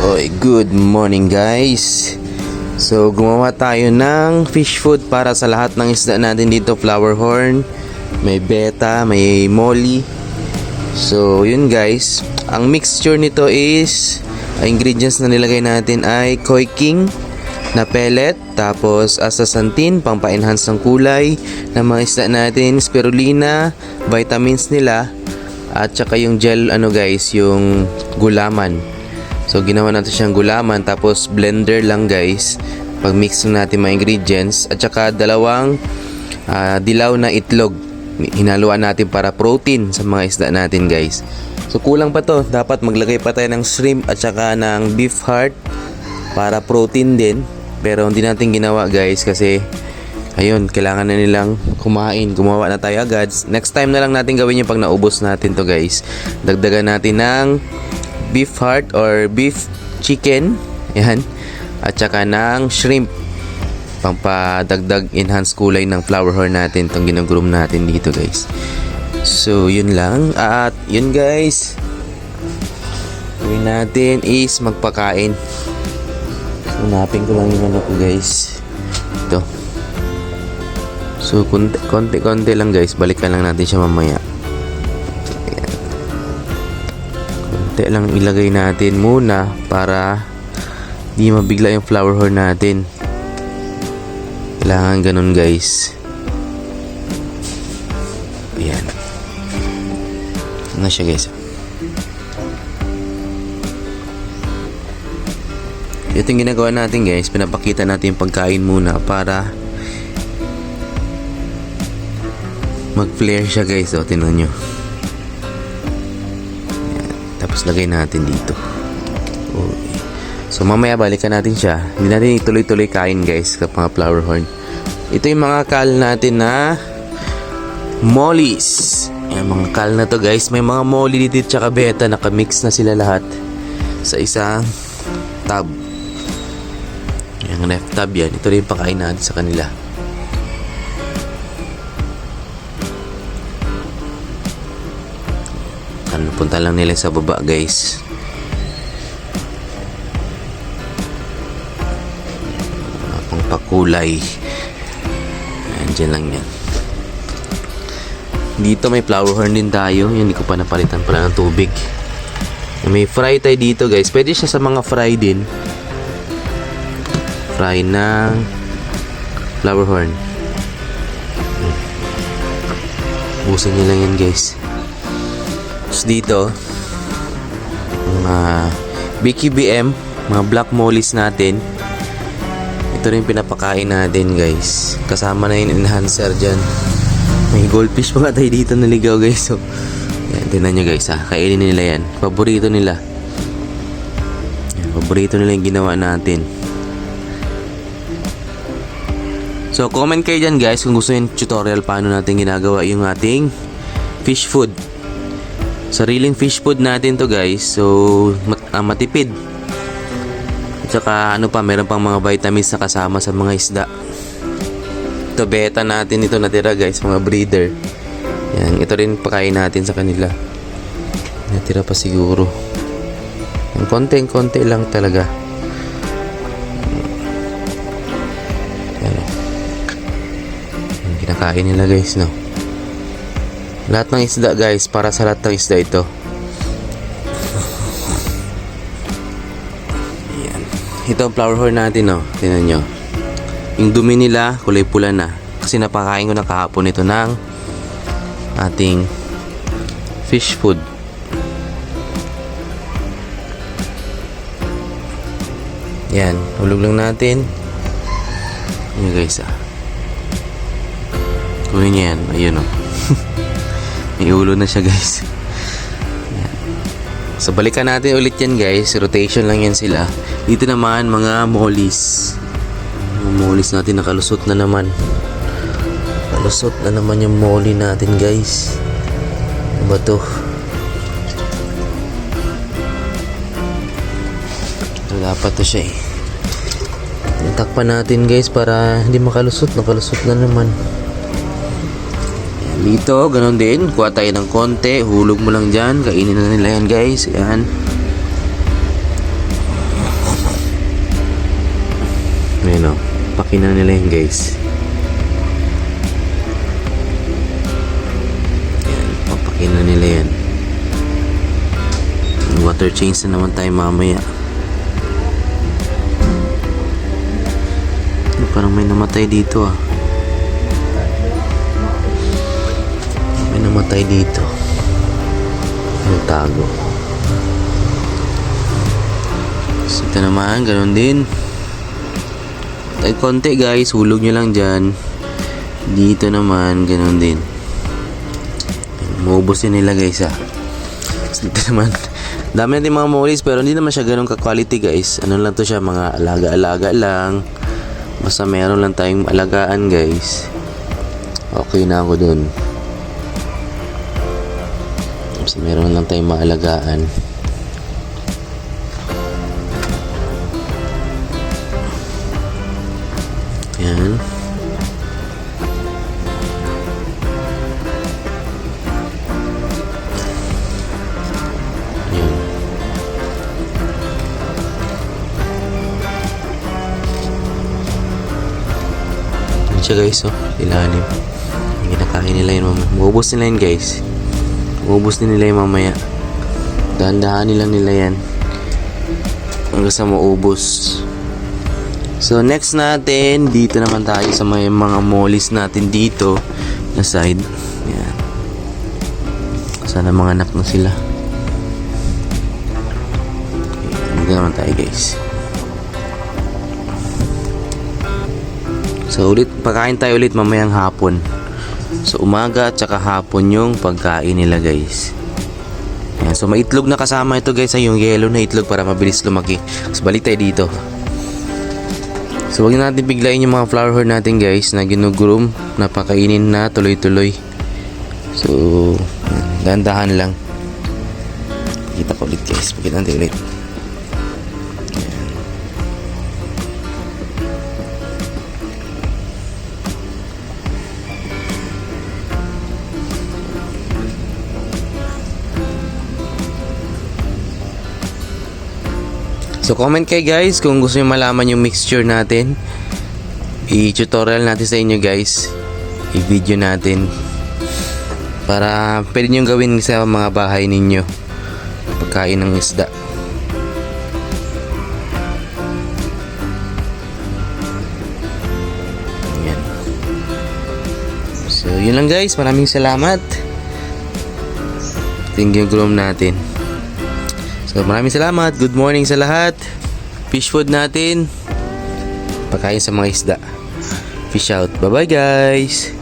Oy, good morning guys. So gumawa tayo ng fish food para sa lahat ng isda natin dito. Flower horn, may beta, may molly. So yun guys, ang mixture nito is ingredients na nilagay natin ay koi king na pellet, tapos astaxanthin pang pa-enhance ng kulay ng mga isda natin, spirulina, vitamins nila, at saka yung gel guys, yung gulaman. So ginawa natin siyang gulaman, tapos blender lang guys pag mix natin mga ingredients, at saka dalawang dilaw na itlog hinaluan natin para protein sa mga isda natin guys. So kulang pa to, dapat maglagay pa tayo ng shrimp at saka ng beef heart para protein din, pero hindi natin ginawa guys kasi ayun, kailangan na nilang kumain. Gumawa na tayo agad. Next time na lang natin gawin yung pag naubos natin to guys. Dagdagan natin ng beef heart or beef chicken, yan, at saka ng shrimp pampadagdag enhance kulay ng flower horn natin, itong ginagroom natin dito guys. So yun lang, at yun guys, gawin natin is magpakain. Hanapin ko lang yung ko guys, ito. So konti lang guys, balikan lang natin siya mamaya. Konti lang ilagay natin muna para di mabigla yung flower horn natin. Kailangan ganun guys. Ayan. Ano siya guys? Ito yung ginagawa natin guys, pinapakita natin yung pagkain muna para mag-flare siya guys. O, tingnan nyo. Ayan. Tapos lagay natin dito. Okay. So mamaya balikan natin siya. Hindi natin ituloy-tuloy kain guys sa mga flower horn. Ito yung mga kal natin na mollies. Ayan, mga kal na to guys. May mga molly dito tsaka beta. Nakamix na sila lahat sa isang tub. Yung left tub yan. Ito rin yung pakain natin sa kanila. Punta lang nila sa baba guys. Pang pakulay. Andiyan lang yan. Dito may flower horn din tayo. Yan, hindi ko pa napalitan pala ng tubig. May fry tayo dito guys. Pwede siya sa mga fry din. Fry ng flower horn. Busin nyo lang yan guys. Tapos dito mga BQBM, mga black mollies natin. Ito rin pinapakain natin guys. Kasama na yung enhancer dyan. May goldfish pa nga tayo dito naligaw guys. So yan, tingnan nyo guys ha. Kainin nila yan. Paborito nila. Yan, paborito nila yung ginawa natin. So comment kayo dyan guys kung gusto yung tutorial paano natin ginagawa yung ating fish food. Sariling fish food natin to guys. So matipid. At saka meron pang mga vitamins na kasama sa mga isda. Ito beta natin ito natira guys, mga breeder. Yan, ito rin pakain natin sa kanila. Natira pa siguro. Yung konti lang talaga. Yan. Yung kinakain nila guys, no. Lahat ng isda guys, para sa lahat ng isda ito. Ayan. Ito ang flower horn natin, no. Tingnan nyo. Yung dumi nila, kulay pula na. Kasi napakain ko na kahapon ito ng ating fish food. Ayan. Hulog lang natin. Ayan guys, kunin nyo yan. Ayun, no. May ulo na siya guys. Yan. So balikan natin ulit yan guys. Rotation lang yan sila. Dito naman mga mollies. Mga mollies natin nakalusot na naman. Nakalusot na naman yung molly natin guys. Ano ba to? Ito dapat to siya eh. Takpan natin guys para hindi makalusot. Nakalusot na naman. Dito, ganun din. Kuha tayo ng konti. Hulog mo lang dyan. Kainin na nila yan guys. Ayan. Ayun o. Pakina nila yun guys. Ayan. Papakina nila yan. Water change na naman tayo mamaya. Parang may namatay dito ah. May namatay dito. Ang tago. So, ito naman, ganun din. Ay, konti guys, hulog nyo lang dyan. Dito naman, ganun din. Maubos yun nila guys ah. So, dito naman, dami natin mga mollies pero hindi naman siya ganun ka-quality guys. Ano lang to siya, mga alaga-alaga lang. Basta meron lang tayong alagaan guys. Okay na ako dun. Basta meron lang tayong maalagaan. Yan. Yan. Yan siya guys, oh. Ilalim. Yung kinakain nila yun mamaya. Maubos nila yun guys. Maubos din nila yun mamaya. Dahan-dahanin lang nila yan. Hanggang sa maubos. So next natin, dito naman tayo sa mga mollies natin dito na side. Yan. Sana mga anak na sila. Okay, dito naman tayo guys. So ulit, pagkain tayo ulit mamayang hapon. So umaga at saka hapon yung pagkain nila guys. Yan. So may itlog na kasama ito guys, yung yellow na itlog para mabilis lumaki. So balik tayo dito. So wag na natin biglayin yung mga flower horn natin guys na ginugroom na pakainin na tuloy-tuloy. So dahan-dahan lang. Kita ko ulit guys. Pakita natin ulit. Ayan. So comment kayo guys kung gusto nyo malaman yung mixture natin. I-tutorial natin sa inyo guys. I-video natin. Para pwede nyo gawin sa mga bahay ninyo. Pagkain ng isda. Ayan. So yun lang guys. Maraming salamat. Tingin yung groom natin. So maraming salamat. Good morning sa lahat. Fish food natin. Pagkain sa mga isda. Fish out. Bye bye guys.